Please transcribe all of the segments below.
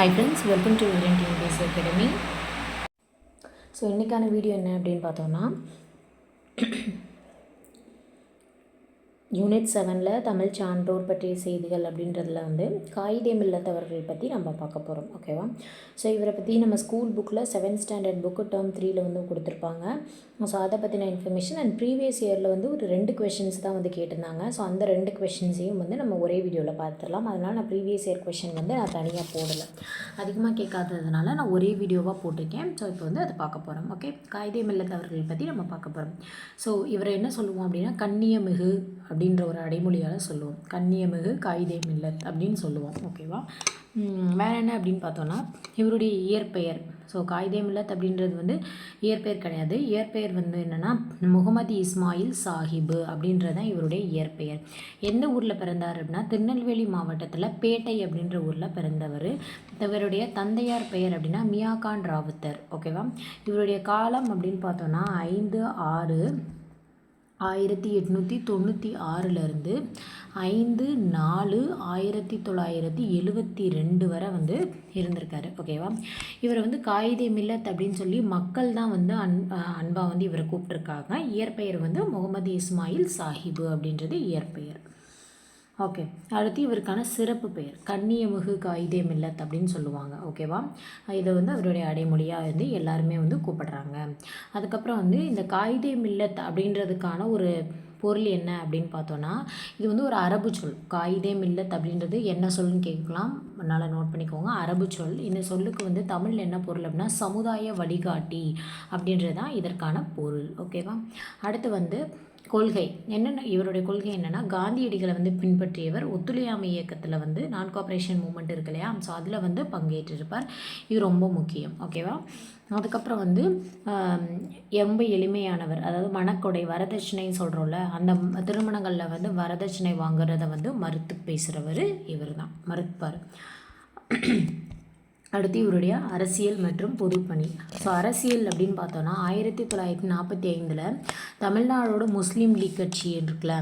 Hi friends, welcome to Indian TVS Academy. So இன்றைக்கான video என்ன அப்படின்னு பார்த்தோன்னா யூனிட் 7 தமிழ் சான்றோர் பற்றிய செய்திகள் அப்படின்றதுல காயிதே மில்லத் அவர்கள் பற்றி நம்ம பார்க்க போகிறோம். ஓகேவா? ஸோ இவரை பற்றி நம்ம ஸ்கூல் புக்கில் 7th ஸ்டாண்டர்ட் புக்கு டேர்ம் 3 கொடுத்துருப்பாங்க. ஸோ அதை பற்றின இன்ஃபர்மேஷன் அண்ட் ப்ரீவியஸ் இயரில் ஒரு 2 கொஷின்ஸ் தான் கேட்டிருந்தாங்க. ஸோ அந்த 2 கொஷின்ஸையும் நம்ம ஒரே வீடியோவில் பார்த்துடலாம். அதனால் நான் ப்ரீவியஸ் இயர் கொஷின் நான் தனியாக போடலை, அதிகமாக கேட்காததுனால நான் ஒரே வீடியோவாக போட்டிருக்கேன். ஸோ இப்போ அதை பார்க்க போகிறோம். ஓகே, காயிதே மில்லத் அவர்கள் பற்றி நம்ம பார்க்க போகிறோம். ஸோ இவரை என்ன சொல்லுவோம் அப்படின்னா கண்ணியமிகு அப்படின்ற ஒரு அடைமொழியால் சொல்லுவோம். கண்ணியமிகு காயிதே மில்லத் அப்படின்னு சொல்லுவோம். ஓகேவா? வேறு என்ன அப்படின்னு பார்த்தோன்னா இவருடைய இயற்பெயர். ஸோ காயிதே மில்லத் அப்படின்றது இயற்பெயர் கிடையாது. இயற்பெயர் என்னென்னா முகமது இஸ்மாயில் சாஹிபு அப்படின்றது தான் இவருடைய இயற்பெயர். எந்த ஊரில் பிறந்தார் அப்படின்னா திருநெல்வேலி மாவட்டத்தில் பேட்டை அப்படின்ற ஊரில் பிறந்தவர். இவருடைய தந்தையார் பெயர் அப்படின்னா மியாகான் ராவுத்தர். ஓகேவா? இவருடைய காலம் அப்படின்னு பார்த்தோன்னா 5/6/1896 5/4/1972 வரை இருந்திருக்காரு. ஓகேவா? இவர் காயிதே மில்லத் அப்படின்னு சொல்லி மக்கள் தான் அன்பாக இவரை கூப்பிட்டுருக்காங்க. இயற்பெயர் முகமது இஸ்மாயில் சாஹிபு அப்படின்றது இயற்பெயர். ஓகே, அடுத்து இவருக்கான சிறப்பு பெயர் கண்ணியமிகு காயிதே மில்லத் அப்படின்னு சொல்லுவாங்க. ஓகேவா? இதை அவருடைய அடைமொழியாக எல்லாருமே கூப்பிடுறாங்க. அதுக்கப்புறம் இந்த காயிதே மில்லத் அப்படின்றதுக்கான ஒரு பொருள் என்ன அப்படின்னு பார்த்தோன்னா இது ஒரு அரபு சொல். காயிதே மில்லத் அப்படின்றது என்ன சொல்லுன்னு கேட்கலாம், அதனால் நோட் பண்ணிக்கோங்க. அரபு சொல். இந்த சொல்லுக்கு தமிழில் என்ன பொருள் அப்படின்னா சமுதாய வழிகாட்டி அப்படின்றது தான் இதற்கான பொருள். ஓகேவா? அடுத்து கொள்கை என்னென்ன, இவருடைய கொள்கை என்னென்னா காந்தியடிகளை பின்பற்றியவர். ஒத்துழையாமை இயக்கத்தில் நான் கோஆப்ரேஷன் மூமெண்ட் இருக்கு இல்லையா, ஸோ அதில் பங்கேற்றிருப்பார். இது ரொம்ப முக்கியம். ஓகேவா? அதுக்கப்புறம் ரொம்ப எளிமையானவர். அதாவது மணக்கொடை வரதட்சணைன்னு சொல்கிறோம்ல, அந்த திருமணங்களில் வரதட்சணை வாங்குறத மறுத்து பேசுகிறவர் இவர் தான், மறுப்பார். அடுத்து இவருடைய அரசியல் மற்றும் பொதுப்பணி. ஸோ அரசியல் அப்படின்னு பார்த்தோன்னா 1945 தமிழ்நாடோட முஸ்லீம் லீக் கட்சி இருக்குல்ல,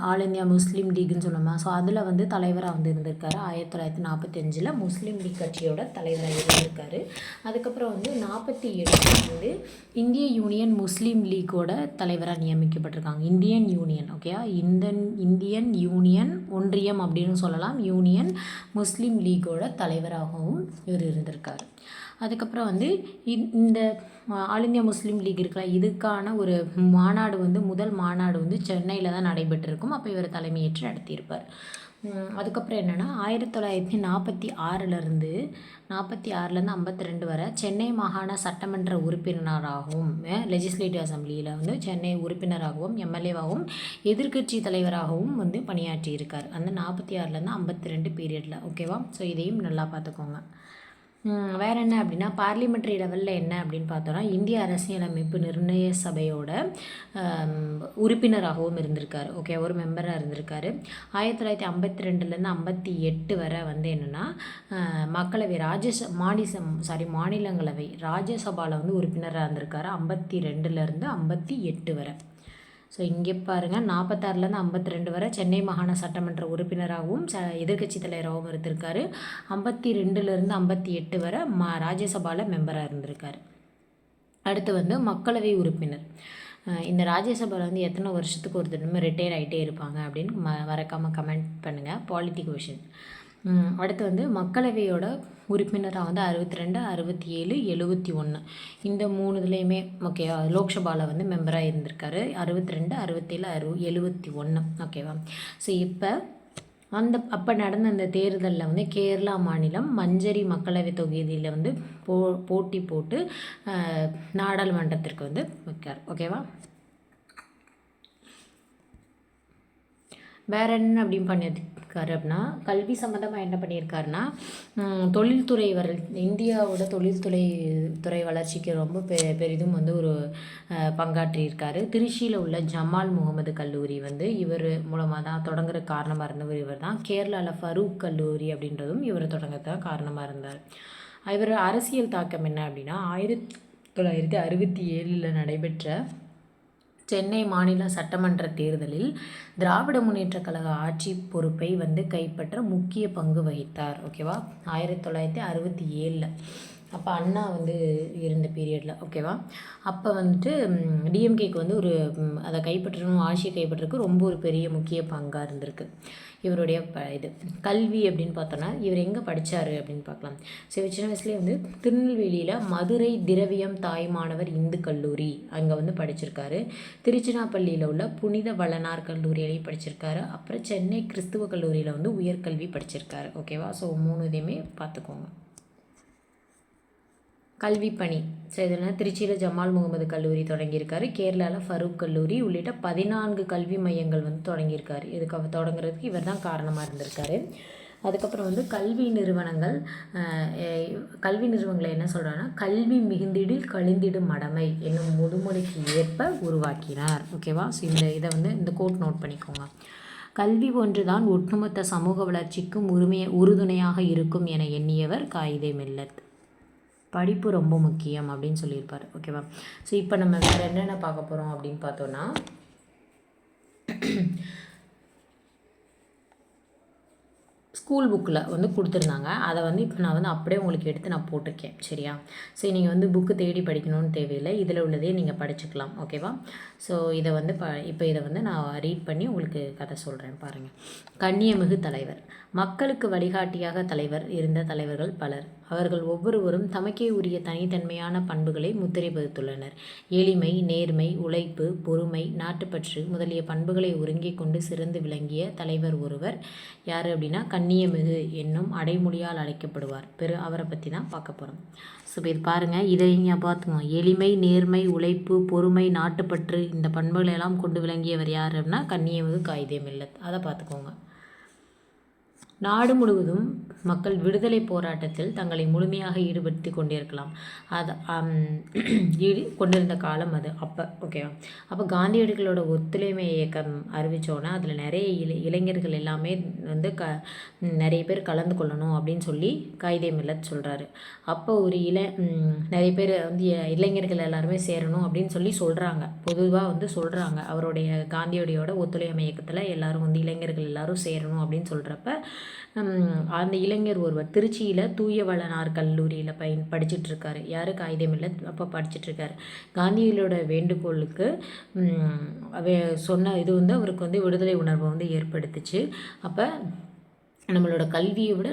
ஆல் இந்தியா முஸ்லீம் லீக்னு சொன்னோமா, ஸோ அதில் தலைவராக இருந்திருக்காரு. 1945 முஸ்லீம் லீக் கட்சியோட தலைவராக இருந்திருக்காரு. அதுக்கப்புறம் 48 இந்திய யூனியன் முஸ்லீம் லீக்கோட தலைவராக நியமிக்கப்பட்டிருக்காங்க. இந்தியன் யூனியன், ஓகேயா, இந்தியன் யூனியன் ஒன்றியம் அப்படின்னு சொல்லலாம். யூனியன் முஸ்லீம் லீக்கோட தலைவராகவும் இவர் இருந்திருக்கார். அதுக்கப்புறம் இந்த ஆல் இந்தியா முஸ்லீம் லீக் இருக்கல, இதுக்கான ஒரு மாநாடு முதல் மாநாடு சென்னையில் தான் நடைபெற்றிருக்கும். அப்போ இவர் தலைமையேற்று நடத்தியிருப்பார். அதுக்கப்புறம் என்னென்னா 1946 52 வரை சென்னை மாகாண சட்டமன்ற உறுப்பினராகவும் லெஜிஸ்லேட்டிவ் அசம்பிளியில் சென்னை உறுப்பினராகவும் எம்எல்ஏவாகவும் எதிர்க்கட்சி தலைவராகவும் பணியாற்றியிருக்கார். அந்த 46 52 பீரியடில். ஓகேவா? ஸோ இதையும் நல்லா பார்த்துக்கோங்க. வேறு என்ன அப்படின்னா பார்லிமெண்ட்ரி லெவலில் என்ன அப்படின்னு பார்த்தோன்னா இந்திய அரசியலமைப்பு நிர்ணய சபையோட உறுப்பினராகவும் இருந்திருக்காரு. ஓகே, ஒரு மெம்பராக இருந்திருக்காரு. 1952 58 வரை என்னென்னா மக்களவை மாநிலங்களவை ராஜ்யசபாவில் உறுப்பினராக இருந்திருக்காரு. 52 58 வரை. ஸோ இங்கே பாருங்கள், 46 52 வரை சென்னை மாகாண சட்டமன்ற உறுப்பினராகவும் எதிர்க்கட்சி தலைவராகவும் இருந்திருக்காரு. 52 58 வரை ராஜ்யசபாவில் மெம்பராக இருந்திருக்காரு. அடுத்து மக்களவை உறுப்பினர். இந்த ராஜ்யசபாவில் எத்தனை வருஷத்துக்கு ஒரு தடவை ரிட்டையர் ஆகிட்டே இருப்பாங்க அப்படின்னு மறக்காமல் கமெண்ட் பண்ணுங்கள். Polity question. அடுத்து மக்களவையோட உறுப்பினராக 62 67 71 இந்த 3 இதுலேயுமே ஓகேவா. லோக்சபாவில் மெம்பராக இருந்திருக்காரு. 62 67 71. ஓகேவா? ஸோ இப்போ அப்போ நடந்த அந்த தேர்தலில் கேரளா மாநிலம் மஞ்சரி மக்களவை தொகுதியில் போட்டி போட்டு நாடாளுமன்றத்திற்கு வைக்கார். ஓகேவா? வேறு என்ன அப்படின்னு பண்ணியிருக்காரு அப்படின்னா கல்வி சம்மந்தமாக என்ன பண்ணியிருக்காருன்னா தொழில்துறை இந்தியாவோட தொழில்துறை வளர்ச்சிக்கு ரொம்ப பெரிதும் ஒரு பங்காற்றியிருக்காரு. திருச்சியில் உள்ள ஜமால் முகமது கல்லூரி இவர் மூலமாக தான் தொடங்குற காரணமாக இருந்தவர் இவர் தான். கேரளாவில் ஃபரூக் கல்லூரி அப்படின்றதும் இவர் தொடங்கத்தான் காரணமாக இருந்தார். இவர் அரசியல் தாக்கம் என்ன அப்படின்னா 1967 நடைபெற்ற சென்னை மாநில சட்டமன்ற தேர்தலில் திராவிட முன்னேற்றக் கழக ஆட்சி பொறுப்பை வந்து கைப்பற்ற முக்கிய பங்கு வகித்தார். ஓகேவா, 1967. அப்போ அண்ணா வந்து இருந்த பீரியடில். ஓகேவா, அப்போ வந்துட்டு டிஎம்கேக்கு வந்து ஒரு அதை கைப்பற்றணும், ஆட்சியை கைப்பற்றுறதுக்கு ரொம்ப ஒரு பெரிய முக்கிய பங்காக இருந்திருக்கு இவருடைய இது. கல்வி அப்படின்னு பார்த்தோன்னா இவர் எங்கே படித்தார் அப்படின்னு பார்க்கலாம். ஸோ இவர் சின்ன வயசுலேயே வந்து திருநெல்வேலியில் மதுரை திரவியம் தாய்மானவர் இந்து கல்லூரி அங்கே வந்து படிச்சிருக்காரு. திருச்சிராப்பள்ளியில் உள்ள புனித வளனார் கல்லூரியிலையும் படிச்சிருக்காரு. அப்புறம் சென்னை கிறிஸ்துவ கல்லூரியில் வந்து உயர்கல்வி படிச்சிருக்காரு. ஓகேவா, ஸோ 3 இதையுமே பார்த்துக்கோங்க. கல்வி பணி. ஸோ இதில் திருச்சியில் ஜமால் முகமது கல்லூரி தொடங்கியிருக்காரு. கேரளாவில் ஃபரூக் கல்லூரி உள்ளிட்ட 14 கல்வி மையங்கள் வந்து தொடங்கியிருக்காரு. இதுக்கு அவர் தொடங்குறதுக்கு இவர் தான் காரணமாக இருந்திருக்காரு. அதுக்கப்புறம் வந்து கல்வி நிறுவனங்களை என்ன சொல்கிறாங்கன்னா, கல்வி மிகுந்திடில் கழிந்திடும் மடமை என்னும் முதுமொழிக்கு ஏற்ப உருவாக்கினார். ஓகேவா, ஸோ இதை வந்து இந்த கோட் நோட் பண்ணிக்கோங்க. கல்வி ஒன்றுதான் ஒட்டுமொத்த சமூக வளர்ச்சிக்கும் உறுதுணையாக இருக்கும் என எண்ணியவர் காயிதே மில்லத். படிப்பு ரொம்ப முக்கியம் அப்படின்னு சொல்லியிருப்பார். ஓகேவா, ஸோ இப்போ நம்ம வேறு என்னென்ன பார்க்க போகிறோம் அப்படின்னு பார்த்தோன்னா, ஸ்கூல் புக்கில் வந்து கொடுத்துருந்தாங்க. அதை வந்து இப்போ நான் வந்து அப்படியே உங்களுக்கு எடுத்து நான் போட்டிருக்கேன். சரியா, ஸோ நீங்கள் வந்து புக்கு தேடி படிக்கணும்னு தேவையில்லை, இதில் உள்ளதே நீங்கள் படிச்சுக்கலாம். ஓகேவா, ஸோ இதை வந்து இப்போ இதை வந்து நான் ரீட் பண்ணி உங்களுக்கு கதை சொல்கிறேன் பாருங்கள். கண்ணியமிகு தலைவர். மக்களுக்கு வழிகாட்டியாக இருந்த தலைவர்கள் பலர். அவர்கள் ஒவ்வொருவரும் தமக்கே உரிய தனித்தன்மையான பண்புகளை முத்திரை பதித்துள்ளனர். எளிமை, நேர்மை, உழைப்பு, பொறுமை, நாட்டுப்பற்று முதலிய பண்புகளை ஒருங்கிக் கொண்டு சிறந்து விளங்கிய தலைவர் ஒருவர் யார் அப்படின்னா கண்ணியமிகு என்னும் அடைமொழியால் அழைக்கப்படுவார். அவரை பற்றி தான் பார்க்க போகிறோம். ஸோ இப்போ இது பாருங்கள், இதை நீங்கள் பார்த்துக்கோங்க. எளிமை, நேர்மை, உழைப்பு, பொறுமை, நாட்டுப்பற்று இந்த பண்புகளை எல்லாம் கொண்டு விளங்கியவர் யார் அப்படின்னா கண்ணியமிகு காயிதே மில்லத். அதை பார்த்துக்கோங்க. நாடு முழுவதும் மக்கள் விடுதலை போராட்டத்தில் தங்களை முழுமையாக ஈடுபடுத்தி கொண்டிருக்கலாம். அது கொண்டிருந்த காலம் அது. ஓகேவா, அப்போ காந்தியடிகளோட ஒத்துழைமை இயக்கம் அறிவித்தோன்னே அதில் நிறைய இளைஞர்கள் எல்லாமே வந்து நிறைய பேர் கலந்து கொள்ளணும் அப்படின்னு சொல்லி காயிதே மில்லத் சொல்கிறாரு. அப்போ ஒரு நிறைய பேர் வந்து இளைஞர்கள் எல்லாருமே சேரணும் அப்படின்னு சொல்லி சொல்கிறாங்க. பொதுவாக வந்து சொல்கிறாங்க, அவருடைய காந்தியடியோட ஒத்துழைமை இயக்கத்தில் எல்லாரும் வந்து இளைஞர்கள் எல்லாரும் சேரணும் அப்படின்னு சொல்கிறப்ப அந்த இளைஞர் ஒருவர் திருச்சியில் தூய வளனார் கல்லூரியில் படிச்சிட்ருக்காரு. யார்? காயிதே மில்லத் அப்போ படிச்சிட்ருக்காரு. காந்தியடிகளோட வேண்டுகோளுக்கு சொன்ன இது வந்து அவருக்கு வந்து விடுதலை உணர்வை வந்து ஏற்படுத்துச்சு. அப்போ நம்மளோட கல்வியை விட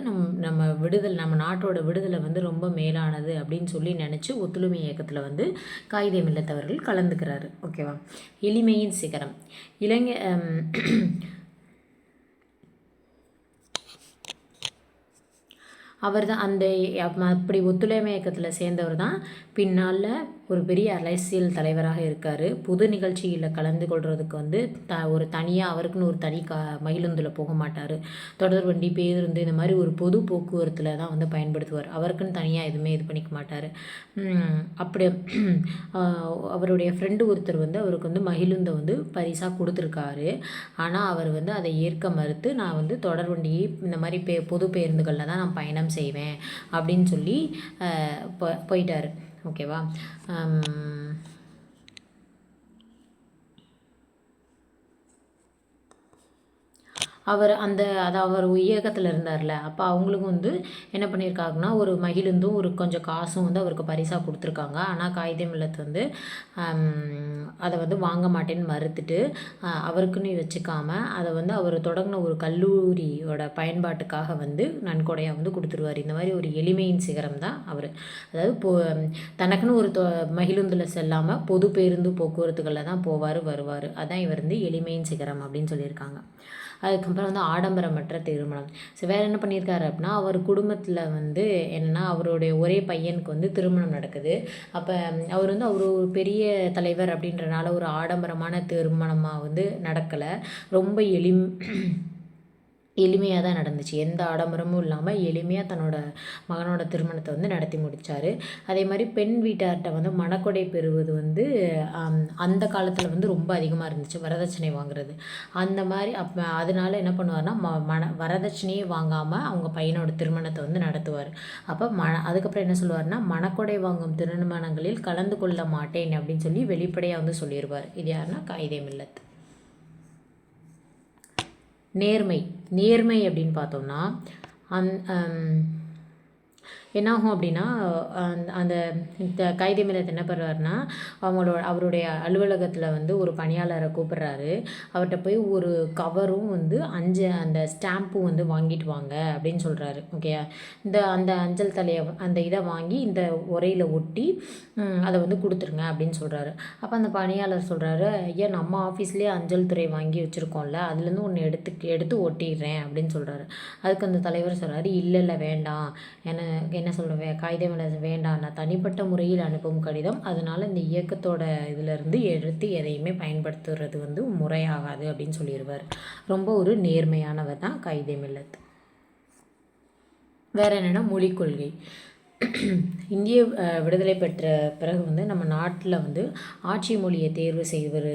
நம்ம நாட்டோட விடுதலை வந்து ரொம்ப மேலானது அப்படின்னு சொல்லி நினச்சி ஒத்துழைமை இயக்கத்தில் வந்து காயிதே மில்லத் அவர்கள் கலந்துக்கிறாரு. ஓகேவா, எளிமையின் சிகரம். அவர் தான் அப்படி ஒத்துழைமை இயக்கத்தில் சேர்ந்தவர் தான் பின்னால் ஒரு பெரிய அரசியல் தலைவராக இருக்கார். பொது நிகழ்ச்சியில் கலந்து கொள்கிறதுக்கு வந்து ஒரு தனியாக அவருக்குன்னு ஒரு தனி மகிழுந்தில் போக மாட்டார். தொடர் வண்டி, பேருந்து இந்த மாதிரி ஒரு பொது போக்குவரத்தில் தான் வந்து பயன்படுத்துவார். அவருக்குன்னு தனியாக எதுவுமே இது பண்ணிக்க மாட்டார். அப்படி அவருடைய ஃப்ரெண்டு ஒருத்தர் வந்து அவருக்கு வந்து மகிழுந்தை வந்து பரிசாக கொடுத்துருக்காரு. ஆனால் அவர் வந்து அதை ஏற்க மறுத்து, நான் வந்து தொடர் வண்டி இந்த மாதிரி பொது பேருந்துகளில் தான் நான் பயணம் செய்வேன் அப்படின்னு சொல்லி போயிட்டார். ஓகேவா, அவர் அவர் இயக்கத்தில் இருந்தார்ல, அப்போ அவங்களுக்கும் வந்து என்ன பண்ணியிருக்காங்கன்னா ஒரு மகிழுந்தும் ஒரு கொஞ்சம் காசும் வந்து அவருக்கு பரிசாக கொடுத்துருக்காங்க. ஆனால் காயிதே மில்லத் வந்து அதை வந்து வாங்க மாட்டேன்னு மறுத்துட்டு அவருக்குன்னு வச்சுக்காம அதை வந்து அவர் தொடங்கின ஒரு கல்லூரியோட பயன்பாட்டுக்காக வந்து நன்கொடையாக வந்து கொடுத்துருவார். இந்த மாதிரி ஒரு எளிமையின் சிகரம் தான் அவர். அதாவது தனக்குன்னு ஒரு மகிழுந்தில் செல்லாமல் பொது பேருந்து போக்குவரத்துகளில் தான் வருவார். அதான் இவர் வந்து எளிமையின் சிகரம் அப்படின்னு சொல்லியிருக்காங்க. அதுக்கப்புறம் வந்து ஆடம்பரமற்ற திருமணம். ஸோ வேறு என்ன பண்ணியிருக்காரு அப்படின்னா, அவர் குடும்பத்தில் வந்து என்னென்னா அவருடைய ஒரே பையனுக்கு வந்து திருமணம் நடக்குது. அப்போ அவர் வந்து ஒரு பெரிய தலைவர் அப்படின்றனால ஒரு ஆடம்பரமான திருமணமாக வந்து நடக்கலை. ரொம்ப எளிமையாக தான் நடந்துச்சு. எந்த ஆடம்பரமும் இல்லாமல் எளிமையாக தன்னோட மகனோட திருமணத்தை வந்து நடத்தி முடித்தார். அதே மாதிரி பெண் வீட்டார்கிட்ட வந்து மணக்கொடை பெறுவது வந்து அந்த காலத்தில் வந்து ரொம்ப அதிகமாக இருந்துச்சு, வரதட்சணை வாங்குறது. அந்த மாதிரி அதனால என்ன பண்ணுவார்னா வரதட்சணையே வாங்காமல் அவங்க பையனோட திருமணத்தை வந்து நடத்துவார். அப்போ அதுக்கப்புறம் என்ன சொல்லுவார்னா, மணக்கொடை வாங்கும் திருமணங்களில் கலந்து கொள்ள மாட்டேன் அப்படின்னு சொல்லி வெளிப்படையாக வந்து சொல்லிடுவார். இது யாருன்னா காயிதே மில்லத். நேர்மை அப்படின்னு பார்த்தோம்னா என்னாகும் அப்படின்னா, அந்த காயிதே மில்லத் என்ன பண்ணுறாருனா, அவருடைய அலுவலகத்தில் வந்து ஒரு பணியாளரை கூப்பிட்றாரு. அவர்கிட்ட போய் ஒரு கவரும் வந்து அந்த ஸ்டாம்பும் வந்து வாங்கிட்டு வாங்க அப்படின்னு சொல்கிறாரு. ஓகே, அந்த அஞ்சல் தலையை அந்த இதை வாங்கி இந்த உரையில் ஒட்டி அதை வந்து கொடுத்துருங்க அப்படின்னு சொல்கிறாரு. அப்போ அந்த பணியாளர் சொல்கிறாரு, ஐயா நம்ம ஆஃபீஸ்லேயே அஞ்சல் துறை வாங்கி வச்சுருக்கோம்ல, அதுலேருந்து ஒன்று எடுத்து ஒட்டிடுறேன் அப்படின்னு சொல்கிறாரு. அதுக்கு அந்த தலைவர் சொல்கிறாரு, இல்லை வேண்டாம், என்ன சொல்கிறேன், காயிதே மில்லத் வேண்டாம், நான் தனிப்பட்ட முறையில் அனுப்பும் கடிதம், அதனால் இந்த இயக்கத்தோட இதிலேருந்து எடுத்து எதையுமே பயன்படுத்துறது வந்து முறையாகாது அப்படின்னு சொல்லிடுவார். ரொம்ப ஒரு நேர்மையானவர் தான் காயிதே மில்லத். வேறு என்னென்னா மொழிக் கொள்கை. இந்திய விடுதலை பெற்ற பிறகு வந்து நம்ம நாட்டில் வந்து ஆட்சி மொழியை தேர்வு செய்வது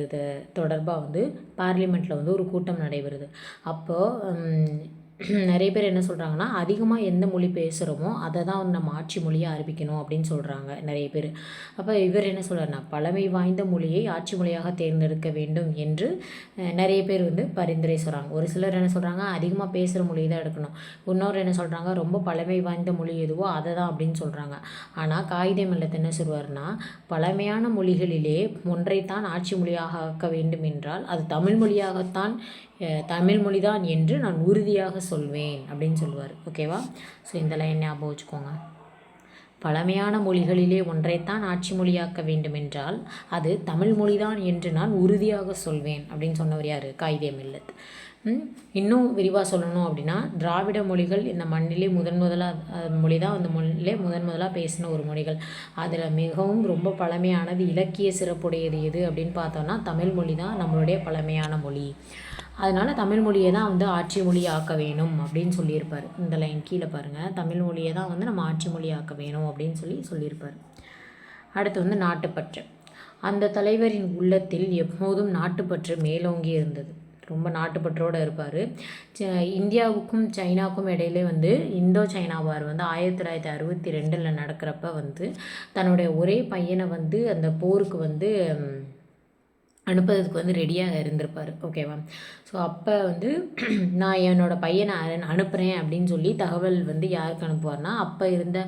தொடர்பாக வந்து பார்லிமெண்ட்டில் வந்து ஒரு கூட்டம் நடைபெறுது. அப்போது நிறைய பேர் என்ன சொல்கிறாங்கன்னா, அதிகமாக எந்த மொழி பேசுகிறோமோ அதை தான் வந்து நம்ம ஆட்சி மொழியாக அறிவிக்கணும் அப்படின்னு சொல்கிறாங்க நிறைய பேர். அப்போ இவர் என்ன சொல்கிறாருன்னா, பழமை வாய்ந்த மொழியை ஆட்சி மொழியாக தேர்ந்தெடுக்க வேண்டும் என்று நிறைய பேர் வந்து பரிந்துரை சொல்கிறாங்க. ஒரு சிலர் என்ன சொல்கிறாங்க, அதிகமாக பேசுகிற மொழி தான் எடுக்கணும். இன்னொரு என்ன சொல்கிறாங்க, ரொம்ப பழமை வாய்ந்த மொழி எதுவோ அதை தான் அப்படின்னு சொல்கிறாங்க. ஆனால் காயிதே மில்லத் என்ன சொல்வார்னா, பழமையான மொழிகளிலே ஒன்றைத்தான் ஆட்சி மொழியாக ஆக்க வேண்டும் என்றால் அது தமிழ் மொழி தான் என்று நான் உறுதியாக சொல்வேன் அப்படின்னு சொல்லுவார். ஓகேவா? ஸோ இந்த லைன் ஞாபகம் வச்சுக்கோங்க. பழமையான மொழிகளிலே ஒன்றைத்தான் ஆட்சி மொழியாக்க வேண்டுமென்றால் அது தமிழ் மொழிதான் என்று நான் உறுதியாக சொல்வேன் அப்படின்னு சொன்னவர் யார்? காயிதே மில்லத். இன்னும் விரிவாக சொல்லணும் அப்படின்னா, திராவிட மொழிகள் இந்த மண்ணிலே மொழி தான் அந்த மொழியிலே முதலாக பேசின ஒரு மொழிகள். அதில் மிகவும் ரொம்ப பழமையானது, இலக்கிய சிறப்புடையது எது அப்படின்னு பார்த்தோன்னா தமிழ் மொழி தான் நம்மளுடைய பழமையான மொழி. அதனால் தமிழ் மொழியை தான் வந்து ஆட்சி மொழி ஆக்க வேணும் அப்படின்னு சொல்லியிருப்பார். இந்த லைன் கீழே பாருங்கள், தமிழ் மொழியை தான் வந்து நம்ம ஆட்சி மொழி ஆக்க வேணும் அப்படின்னு சொல்லியிருப்பார். அடுத்து வந்து நாட்டுப்பற்று. அந்த தலைவரின் உள்ளத்தில் எப்போதும் நாட்டுப்பற்று மேலோங்கி இருந்தது. ரொம்ப நாட்டுப்பற்றோடு இருப்பார். இந்தியாவுக்கும் சைனாவுக்கும் இடையிலே வந்து இந்தோ சைனா வார் வந்து 1962 நடக்கிறப்ப வந்து தன்னுடைய ஒரே பையனை வந்து அந்த போருக்கு வந்து அனுப்புறதுக்கு வந்து ரெடியாக இருந்திருப்பார். ஓகேவா? ஸோ அப்போ வந்து நான் என்னோடய பையனை அனுப்புகிறேன் அப்படின்னு சொல்லி தகவல் வந்து யாருக்கு அனுப்புவார்னா, அப்போ இருந்த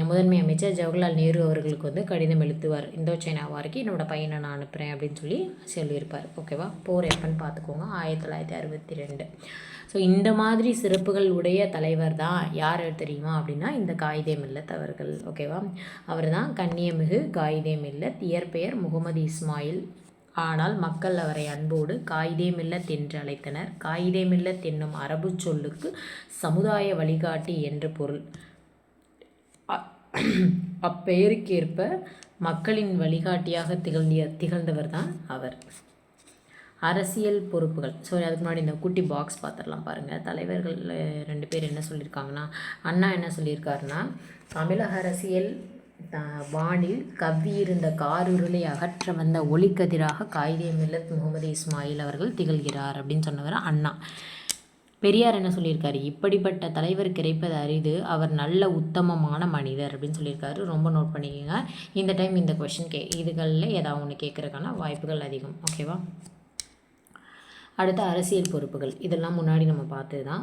முதன்மை அமைச்சர் ஜவஹர்லால் நேரு அவர்களுக்கு வந்து கடிதம் எழுத்துவார். இந்தோ சைனா வாருக்கு என்னோடய பையனை நான் அனுப்புகிறேன் அப்படின்னு சொல்லியிருப்பார். ஓகேவா? போர் எப்போன்னு பார்த்துக்கோங்க, 1962. ஸோ இந்த மாதிரி சிறப்புகள் உடைய தலைவர் தான் யார் தெரியுமா அப்படின்னா, இந்த காயிதே மில்லத் அவர்கள். ஓகேவா? அவர் தான் கண்ணியமிகு காயிதே மில்லத். இயற்பெயர் முகமது இஸ்மாயில். ஆனால் மக்கள் அவரை அன்போடு காயிதே மில்லத் என்று அழைத்தனர். காயிதே மில்லத் என்னும் அரபு சொல்லுக்கு சமுதாய வழிகாட்டி என்று பொருள். அப்பெயருக்கேற்ப மக்களின் வழிகாட்டியாக திகழ்ந்தவர் தான் அவர். அரசியல் பொறுப்புகள். ஸோ அதுக்கு முன்னாடி இந்த குட்டி பாக்ஸ் பார்த்துடலாம் பாருங்கள். தலைவர்கள் 2 பேர் என்ன சொல்லியிருக்காங்கன்னா, அண்ணா என்ன சொல்லியிருக்காருன்னா, தமிழக அரசியல் வானில் கவ்வியிருந்த காருருளை அகற்ற வந்த ஒளிக்கதிராக காயிதே மில்லத் முகமது இஸ்மாயில் அவர்கள் திகழ்கிறார் அப்படின்னு சொன்னவர் அண்ணா. பெரியார் என்ன சொல்லியிருக்காரு, இப்படிப்பட்ட தலைவர் கிடைப்பது அரிது, அவர் நல்ல உத்தமமான மனிதர் அப்படின்னு சொல்லியிருக்காரு. ரொம்ப நோட் பண்ணிக்கோங்க. இந்த டைம் இந்த கொஷின் இதுகளில் ஏதாவது ஒன்று கேட்குறதுக்கான வாய்ப்புகள் அதிகம். ஓகேவா? அடுத்த அரசியல் பொறுப்புகள். இதெல்லாம் முன்னாடி நம்ம பார்த்தது தான்.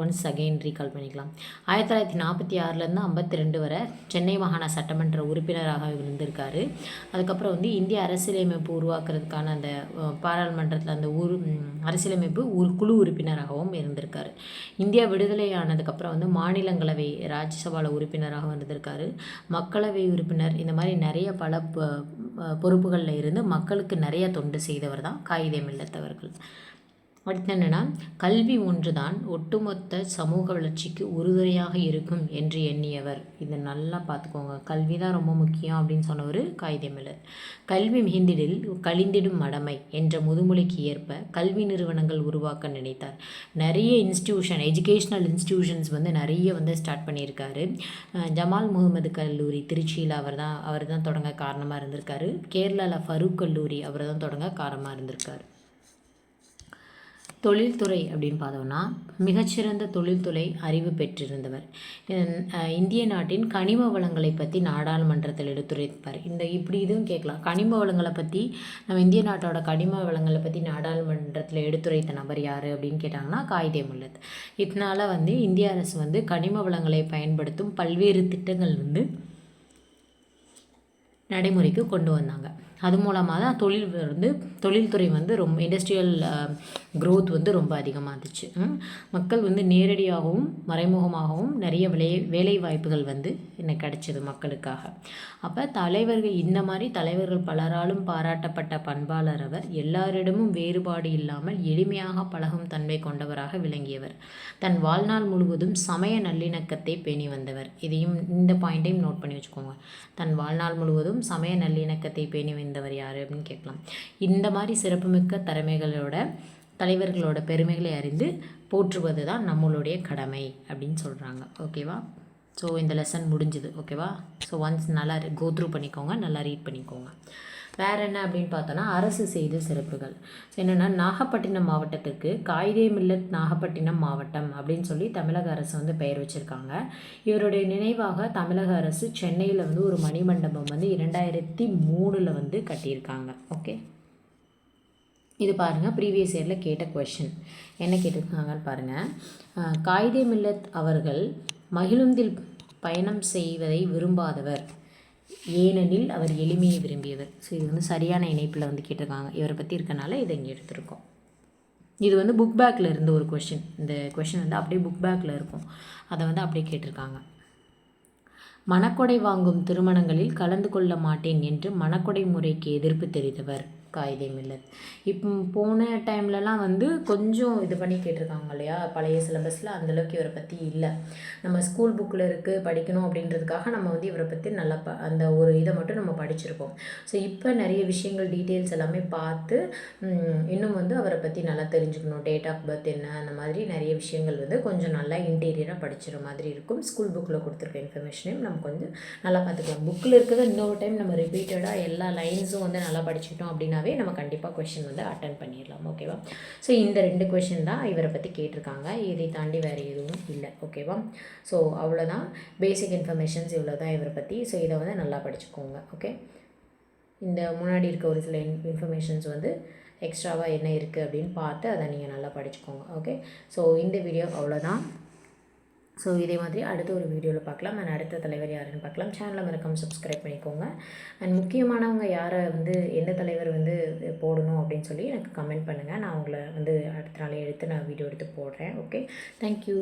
ஒன்ஸ் அகெயின் ரீகால் பண்ணிக்கலாம். 1946 52 வரை சென்னை மாகாண சட்டமன்ற உறுப்பினராக இருந்திருக்காரு. அதுக்கப்புறம் வந்து இந்திய அரசியலமைப்பு உருவாக்குறதுக்கான அந்த பாராளுமன்றத்தில் அந்த அரசியலமைப்பு குழு உறுப்பினராகவும் இருந்திருக்காரு. இந்தியா விடுதலை ஆனதுக்கப்புறம் வந்து மாநிலங்களவை ராஜ்யசபாவில் உறுப்பினராக வந்திருக்காரு. மக்களவை உறுப்பினர், இந்த மாதிரி நிறைய பல பொறுப்புகளில் இருந்து மக்களுக்கு நிறைய தொண்டு செய்தவர் தான் காயிதே மில்லத் அவர்கள். அடுத்து என்னென்னா, கல்வி ஒன்றுதான் ஒட்டுமொத்த சமூக வளர்ச்சிக்கு உறுதுணையாக இருக்கும் என்று எண்ணியவர். இதை நல்லா பார்த்துக்கோங்க. கல்வி தான் ரொம்ப முக்கியம் அப்படின்னு சொன்னவர் காயிதே மில்லத். கல்வி மிகுந்திடில் கழிந்திடும் மடமை என்ற முதுமொழிக்கு ஏற்ப கல்வி நிறுவனங்கள் உருவாக்க நினைத்தார். நிறைய எஜுகேஷ்னல் இன்ஸ்டிடியூஷன்ஸ் வந்து நிறைய வந்து ஸ்டார்ட் பண்ணியிருக்காரு. ஜமால் முகமது கல்லூரி திருச்சியில் அவர் தான் தொடங்க காரணமாக இருந்திருக்காரு. கேரளாவில் ஃபரூக் கல்லூரி அவர் தான் தொடங்க காரணமாக இருந்திருக்காரு. தொழில்துறை அப்படின்னு பார்த்தோம்னா, மிகச்சிறந்த தொழில்துறை அறிவு பெற்றிருந்தவர். இந்திய நாட்டின் கனிம வளங்களை பற்றி நாடாளுமன்றத்தில் எடுத்துரைப்பார். இப்படி இதுவும் கேட்கலாம். கனிம வளங்களை பற்றி நம்ம இந்திய நாட்டோட கனிம வளங்களை பற்றி நாடாளுமன்றத்தில் எடுத்துரைத்த நபர் யார் அப்படின்னு கேட்டாங்கன்னா காயிதே மில்லத். இதனால் வந்து இந்திய அரசு வந்து கனிம வளங்களை பயன்படுத்தும் பல்வேறு திட்டங்கள் வந்து நடைமுறைக்கு கொண்டு வந்தாங்க. அது மூலமாக தான் தொழில்துறை வந்து ரொம்ப இண்டஸ்ட்ரியல் க்ரோத் வந்து ரொம்ப அதிகமாக இருந்துச்சு. மக்கள் வந்து நேரடியாகவும் மறைமுகமாகவும் நிறைய வேலை வாய்ப்புகள் வந்து எனக்கு கிடைச்சிது மக்களுக்காக. அப்போ இந்த மாதிரி தலைவர்கள் பலராலும் பாராட்டப்பட்ட பண்பாளர் அவர். எல்லாரிடமும் வேறுபாடு இல்லாமல் எளிமையாக பழகும் தன்மை கொண்டவராக விளங்கியவர். தன் வாழ்நாள் முழுவதும் சமய நல்லிணக்கத்தை பேணி வந்தவர். இந்த பாயிண்ட்டையும் நோட் பண்ணி வச்சுக்கோங்க. தன் வாழ்நாள் முழுவதும் சமய நல்லிணக்கத்தை பேணி வந்தவர் யார் அப்படின்னு கேட்கலாம். இந்த மாதிரி சிறப்புமிக்க தலைவர்களோட பெருமைகளை அறிந்து போற்றுவது தான் நம்மளுடைய கடமை அப்படின்னு சொல்கிறாங்க. ஓகேவா? ஸோ இந்த லெசன் முடிஞ்சுது. ஓகேவா? ஸோ ஒன்ஸ் நல்லா கோத்ரூ பண்ணிக்கோங்க, நல்லா ரீட் பண்ணிக்கோங்க. வேறு என்ன அப்படின்னு பார்த்தோன்னா, அரசு செய்த சிறப்புகள். என்னென்னா, நாகப்பட்டினம் மாவட்டத்திற்கு காயிதே மில்லத் நாகப்பட்டினம் மாவட்டம் அப்படின்னு சொல்லி தமிழக அரசு வந்து பெயர் வச்சுருக்காங்க. இவருடைய நினைவாக தமிழக அரசு சென்னையில் வந்து ஒரு மணிமண்டபம் வந்து 2003 வந்து கட்டியிருக்காங்க. ஓகே, இது பாருங்கள், ப்ரீவியஸ் இயரில் கேட்ட கொஷின் என்ன கேட்டிருக்காங்கன்னு பாருங்கள். காயிதே மில்லத் அவர்கள் மகிழுந்தில் பயணம் செய்வதை விரும்பாதவர், ஏனெனில் அவர் எளிமையை விரும்பியவர். ஸோ இது வந்து சரியான இணைப்பில் வந்து கேட்டிருக்காங்க. இவரை பற்றி இருக்கனால இதை இங்கே எடுத்திருக்கோம். இது வந்து புக் பேக்கில் இருந்த ஒரு கொஷின். இந்த கொஷின் வந்து அப்படியே புக் பேக்கில் இருக்கும். அதை வந்து அப்படியே கேட்டிருக்காங்க. மணக்கொடை வாங்கும் திருமணங்களில் கலந்து கொள்ள மாட்டேன் என்று மணக்கொடை முறைக்கு எதிர்ப்பு தெரிந்தவர் காயிதே மில்லத். இப்போ போன டைம்லலாம் வந்து கொஞ்சம் இது பண்ணி கேட்டிருக்காங்க இல்லையா, பழைய சிலபஸில் அந்தளவுக்கு இவரை பற்றி இல்லை. நம்ம ஸ்கூல் புக்கில் இருக்குது படிக்கணும் அப்படின்றதுக்காக நம்ம வந்து இவரை பற்றி நல்லா அந்த ஒரு இதை மட்டும் நம்ம படிச்சிருப்போம். ஸோ இப்போ நிறைய விஷயங்கள் டீட்டெயில்ஸ் எல்லாமே பார்த்து இன்னும் வந்து அவரை பற்றி நல்லா தெரிஞ்சுக்கணும். டேட் ஆஃப் பர்த் என்ன, அந்த மாதிரி நிறைய விஷயங்கள் வந்து கொஞ்சம் நல்லா இன்டீரியராக படிச்சிட மாதிரி இருக்கும். ஸ்கூல் புக்கில் கொடுத்துருக்க இன்ஃபர்மேஷனையும் நம்ம கொஞ்சம் நல்லா பார்த்துக்கலாம். புக்கில் இருக்கிறத இன்னொரு டைம் நம்ம ரிப்பீட்டடாக எல்லா லைன்ஸும் வந்து நல்லா படிச்சுட்டோம் அப்படின்னாவே நம்ம கண்டிப்பாக கொஷின் வந்து அட்டன் பண்ணிடலாம். ஓகேவா? ஸோ இந்த 2 கொஷின் தான் இவரை பற்றி கேட்டிருக்காங்க. இதை தாண்டி வேறு எதுவும் இல்லை. ஓகேவா? ஸோ அவ்வளோதான் பேசிக் இன்ஃபர்மேஷன்ஸ், இவ்வளோ தான் இவரை பற்றி. ஸோ இதை வந்து நல்லா படிச்சுக்கோங்க. ஓகே, இந்த முன்னாடி இருக்க ஒரு சில இன்ஃபர்மேஷன்ஸ் வந்து எக்ஸ்ட்ராவாக என்ன இருக்குது அப்படின்னு பார்த்து அதை நீங்கள் நல்லா படிச்சுக்கோங்க. ஓகே, ஸோ இந்த வீடியோ அவ்வளோதான். ஸோ இதே மாதிரி அடுத்த ஒரு வீடியோவில் பார்க்கலாம். அண்ட் அடுத்த தலைவர் யாருன்னு பார்க்கலாம். சேனலை மறக்காம சப்ஸ்கிரைப் பண்ணிக்கோங்க. அண்ட் முக்கியமானவங்க யாரை வந்து எந்த தலைவர் வந்து போடணும் அப்படின்னு சொல்லி எனக்கு கமெண்ட் பண்ணுங்கள். நான் உங்களை வந்து அடுத்த நாளே எடுத்து நான் வீடியோ எடுத்து போடுறேன். Okay, thank you.